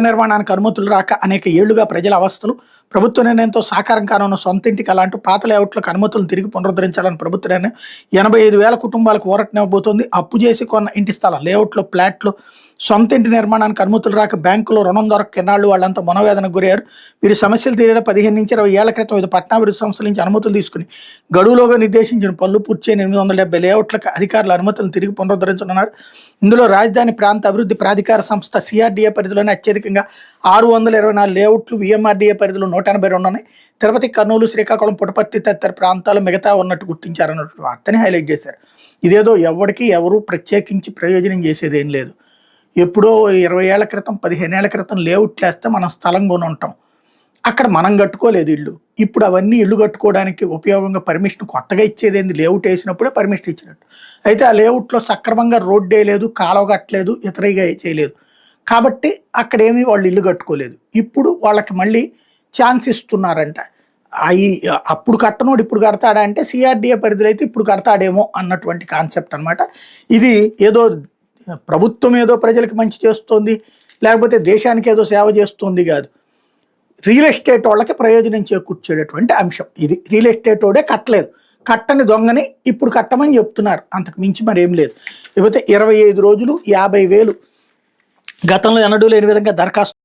నిర్మాణానికి అనుమతులు రాక అనేక ఏళ్లుగా ప్రజల అవస్థలు, ప్రభుత్వ నిర్ణయంతో సాకారం కానున్న సొంతింటికి అలాంటి పాత లేఅవుట్లకు అనుమతులను తిరిగి పునరుద్ధరించాలని ప్రభుత్వ నిర్ణయం 85,000 కుటుంబాలకు ఊరటనివ్వబోతోంది. అప్పు చేసి కొన్న ఇంటి స్థలం, లేఅవుట్లో, ఫ్లాట్లు, సొంత ఇంటి నిర్మాణానికి అనుమతులు రాక బ్యాంకులో రుణం దొరక కెన్నాళ్ళు వాళ్ళంతా మనోవేదనకు గురయ్యారు. వీరి సమస్యలు తీరేలా 15 నుంచి 20 ఏళ్ల క్రితం ఇది పట్టణాభివృద్ధి సంస్థల నుంచి అనుమతులు తీసుకుని గడువులోగా నిర్దేశించిన పనులు పూర్తి చేయని 870 లేఅవుట్లకు అధికారుల అనుమతులను తిరిగి పునరుద్ధరించనున్నారు. ఇందులో రాజధాని ప్రాంత అభివృద్ధి ప్రాధికార సంస్థ సిఆర్డీఏ పరిధిలోనే అత్యధికంగా 624 లేఅవుట్లు, విఎంఆర్డీఏ పరిధిలో 182 ఉన్నాయి. తిరుపతి, కర్నూలు, శ్రీకాకుళం, పుట్టపర్తి తదితర ప్రాంతాలు మిగతా ఉన్నట్టు గుర్తించారన్నట్టు వార్తని హైలైట్ చేశారు. ఇదేదో ఎవరికి ఎవరు ప్రత్యేకించి ప్రయోజనం చేసేది ఏం లేదు. ఎప్పుడో 20 ఏళ్ల క్రితం, 15 ఏళ్ల క్రితం లేఅవుట్లు వేస్తే మనం స్థలం కొని ఉంటాం. అక్కడ మనం కట్టుకోలేదు ఇల్లు. ఇప్పుడు అవన్నీ ఇల్లు కట్టుకోవడానికి ఉపయోగంగా పర్మిషన్ కొత్తగా ఇచ్చేదేంది, లేఅవుట్ వేసినప్పుడే పర్మిషన్ ఇచ్చినట్టు. అయితే ఆ లేఅవుట్లో సక్రమంగా రోడ్డు వేయలేదు, కాలువ కట్టలేదు, ఇతరగా చేయలేదు. కాబట్టి అక్కడేమీ వాళ్ళు ఇల్లు కట్టుకోలేదు. ఇప్పుడు వాళ్ళకి మళ్ళీ ఛాన్స్ ఇస్తున్నారంట. అవి అప్పుడు కట్టనోడు ఇప్పుడు కడతాడా అంటే సిఆర్డీఏ పరిధిలో అయితే ఇప్పుడు కడతాడేమో అన్నటువంటి కాన్సెప్ట్ అనమాట. ఇది ఏదో ప్రభుత్వం ఏదో ప్రజలకు మంచి చేస్తుంది, లేకపోతే దేశానికి ఏదో సేవ చేస్తుంది కాదు. రియల్ ఎస్టేట్ వాళ్ళకి ప్రయోజనం చేకూర్చేటటువంటి అంశం ఇది. రియల్ ఎస్టేట్ వాడే కట్టలేదు, కట్టని దొంగని ఇప్పుడు కట్టమని చెప్తున్నారు. అంతకు మించి మరేం లేదు. లేకపోతే 25 రోజులు 50,000 గతంలో ఎన్నడూ లేని విధంగా దరఖాస్తు